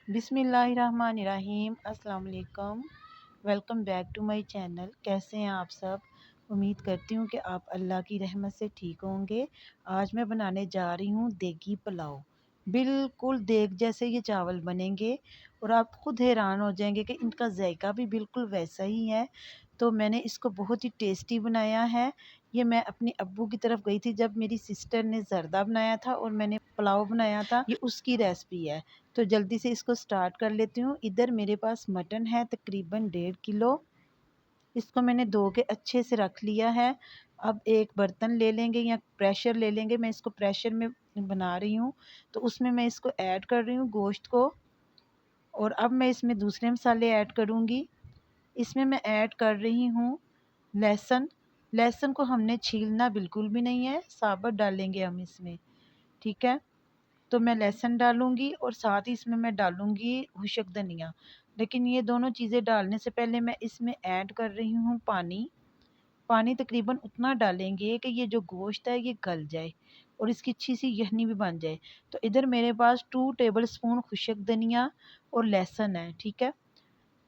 बिस्मिल्लाहिर्रहमानिर्रहीम। अस्सलाम वालेकुम। Welcome back to my channel. कैसे हैं आप सब? उम्मीद करती हूँ कि आप अल्लाह की रहमत से ठीक होंगे। आज मैं बनाने जा रही हूँ देगी पुलाव। बिल्कुल देग जैसे ये चावल बनेंगे और आप खुद हैरान हो जाएंगे कि इनका जायका भी बिल्कुल वैसा ही है। तो मैंने इसको बहुत ही टेस्टी बनाया है। ये मैं अपनी अब्बू की तरफ गई थी जब मेरी सिस्टर ने ज़र्दा बनाया था और मैंने पुलाव बनाया था। ये उसकी रेसिपी है। तो जल्दी से इसको स्टार्ट कर लेती हूँ। इधर मेरे पास मटन है तकरीबन 1.5 किलो। इसको मैंने धो के अच्छे से रख लिया है। अब एक बर्तन ले लेंगे या प्रेशर ले लेंगे। मैं इसको प्रेशर में बना रही हूँ तो उसमें मैं इसको ऐड कर रही हूँ गोश्त को। और अब मैं इसमें दूसरे मसाले ऐड करूँगी। इसमें मैं ऐड कर रही हूँ लहसुन। लहसुन को हमने छीलना बिल्कुल भी नहीं है, साबुत डालेंगे हम इसमें। ठीक है, तो मैं लहसुन डालूँगी और साथ ही इसमें मैं डालूँगी खुशक धनिया। लेकिन ये दोनों चीज़ें डालने से पहले मैं इसमें ऐड कर रही हूँ पानी। पानी तकरीबन उतना डालेंगे कि ये जो गोश्त है ये गल जाए और इसकी अच्छी सी यखनी भी बन जाए। तो इधर मेरे पास 2 टेबल स्पून खुशक धनिया और लहसुन है। ठीक है,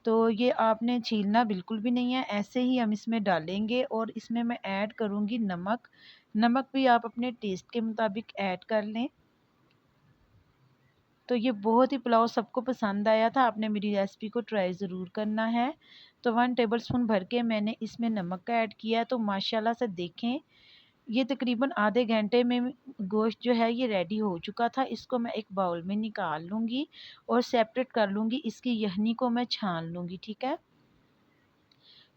तो ये आपने छीलना बिल्कुल भी नहीं है, ऐसे ही हम इसमें डालेंगे। और इसमें मैं ऐड करूँगी नमक। नमक भी आप अपने टेस्ट के मुताबिक ऐड कर लें। तो ये बहुत ही पुलाव सबको पसंद आया था। आपने मेरी रेसिपी को ट्राई ज़रूर करना है। तो 1 टेबल स्पून भर के मैंने इसमें नमक का ऐड किया है। तो माशाल्लाह से देखें, ये तकरीबन आधे घंटे में गोश्त जो है ये रेडी हो चुका था। इसको मैं एक बाउल में निकाल लूँगी और सेपरेट कर लूँगी। इसकी यखनी को मैं छान लूँगी। ठीक है,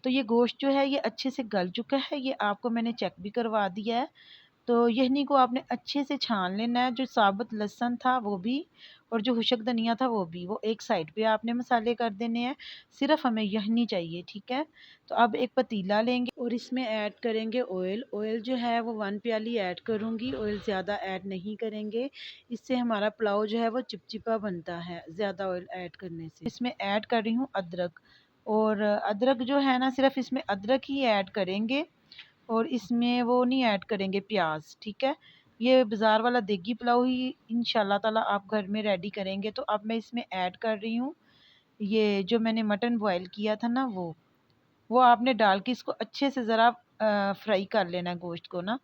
तो ये गोश्त जो है ये अच्छे से गल चुका है। ये आपको मैंने चेक भी करवा दिया है। तो यखनी को आपने अच्छे से छान लेना है। जो साबुत लहसुन था वो भी और जो खुशक धनिया था वो भी, वो एक साइड पे आपने मसाले कर देने हैं। सिर्फ हमें यखनी चाहिए। ठीक है, तो अब एक पतीला लेंगे और इसमें ऐड करेंगे ऑयल। ऑयल जो है वो 1 प्याली ऐड करूँगी। ऑयल ज़्यादा ऐड नहीं करेंगे, इससे हमारा पुलाव जो है वो चिपचिपा बनता है ज़्यादा ऑयल ऐड करने से। इसमें ऐड कर रही हूँ अदरक। और अदरक जो है ना, सिर्फ इसमें अदरक ही ऐड करेंगे और इसमें वो नहीं ऐड करेंगे प्याज। ठीक है, ये बाज़ार वाला देगी पुलाव ही इंशाल्लाह ताला आप घर में रेडी करेंगे। तो अब मैं इसमें ऐड कर रही हूँ ये जो मैंने मटन बॉयल किया था ना, वो आपने डाल के इसको अच्छे से ज़रा फ्राई कर लेना है गोश्त को ना,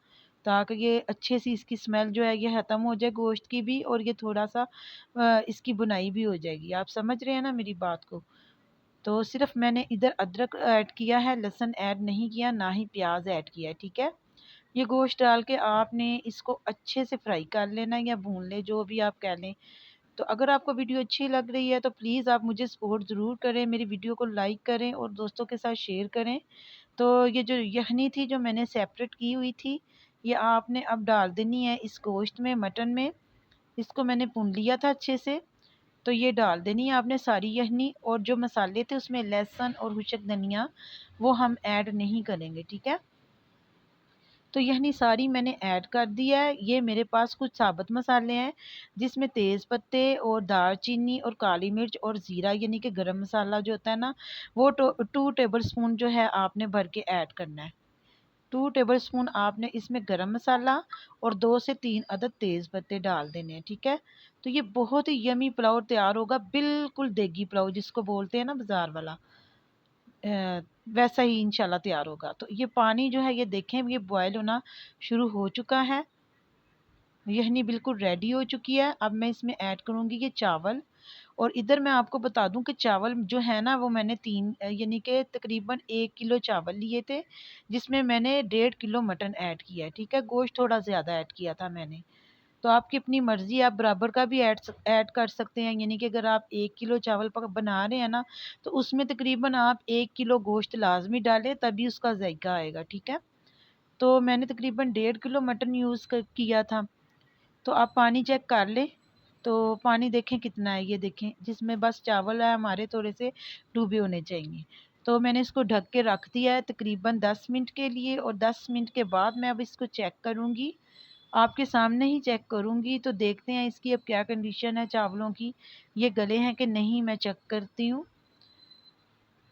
ताकि ये अच्छे से इसकी स्मेल जो है ये ख़त्म हो जाए गोश्त की भी, और ये थोड़ा सा इसकी बुनाई भी हो जाएगी। आप समझ रहे हैं ना मेरी बात को? तो सिर्फ मैंने इधर अदरक ऐड किया है, लहसुन ऐड नहीं किया, ना ही प्याज ऐड किया है। ठीक है, ये गोश्त डाल के आपने इसको अच्छे से फ्राई कर लेना या भून ले, जो भी आप कह लें। तो अगर आपको वीडियो अच्छी लग रही है तो प्लीज़ आप मुझे सपोर्ट ज़रूर करें, मेरी वीडियो को लाइक करें और दोस्तों के साथ शेयर करें। तो ये जो यखनी थी जो मैंने सेपरेट की हुई थी, ये आपने अब डाल देनी है इस गोश्त में, मटन में। इसको मैंने भून लिया था अच्छे से। तो ये डाल देनी है आपने सारी यखनी, और जो मसाले थे उसमें लहसुन और खुशक धनिया वो हम ऐड नहीं करेंगे। ठीक है, तो यखनी सारी मैंने ऐड कर दिया है। ये मेरे पास कुछ साबुत मसाले हैं जिसमें तेज़ पत्ते और दालचीनी और काली मिर्च और ज़ीरा यानी कि गरम मसाला जो होता है ना, वो 2 टेबल स्पून जो है आपने भर के ऐड करना है। 2 टेबल स्पून आपने इसमें गरम मसाला और 2 से 3 अदद तेज़ पत्ते डाल देने हैं। ठीक है, तो ये बहुत ही यमी पुलाव तैयार होगा, बिल्कुल देगी पुलाव जिसको बोलते हैं ना बाज़ार वाला, वैसा ही इंशाल्लाह तैयार होगा। तो ये पानी जो है ये देखें, ये बॉयल होना शुरू हो चुका है। यखनी बिल्कुल रेडी हो चुकी है। अब मैं इसमें ऐड करूँगी ये चावल। और इधर मैं आपको बता दूं कि चावल जो है ना वो मैंने 3 यानी कि तकरीबन 1 किलो चावल लिए थे, जिसमें मैंने 1.5 किलो मटन ऐड किया है। ठीक है, गोश्त थोड़ा ज़्यादा ऐड किया था मैंने। तो आपकी अपनी मर्ज़ी, आप बराबर का भी ऐड कर सकते हैं। यानी कि अगर आप 1 किलो चावल बना रहे हैं ना, तो उसमें तकरीबन आप 1 किलो गोश्त लाजमी डालें, तभी उसका जायका आएगा। ठीक है, तो मैंने तकरीबन 1.5 किलो मटन किया था। तो आप पानी चेक कर लें। तो पानी देखें कितना है, ये देखें, जिसमें बस चावल है हमारे थोड़े से डूबे होने चाहिए। तो मैंने इसको ढक के रख दिया है तकरीबन 10 मिनट के लिए, और 10 मिनट के बाद मैं अब इसको चेक करूँगी। आपके सामने ही चेक करूँगी। तो देखते हैं इसकी अब क्या कंडीशन है चावलों की, ये गले हैं कि नहीं, मैं चेक करती हूँ।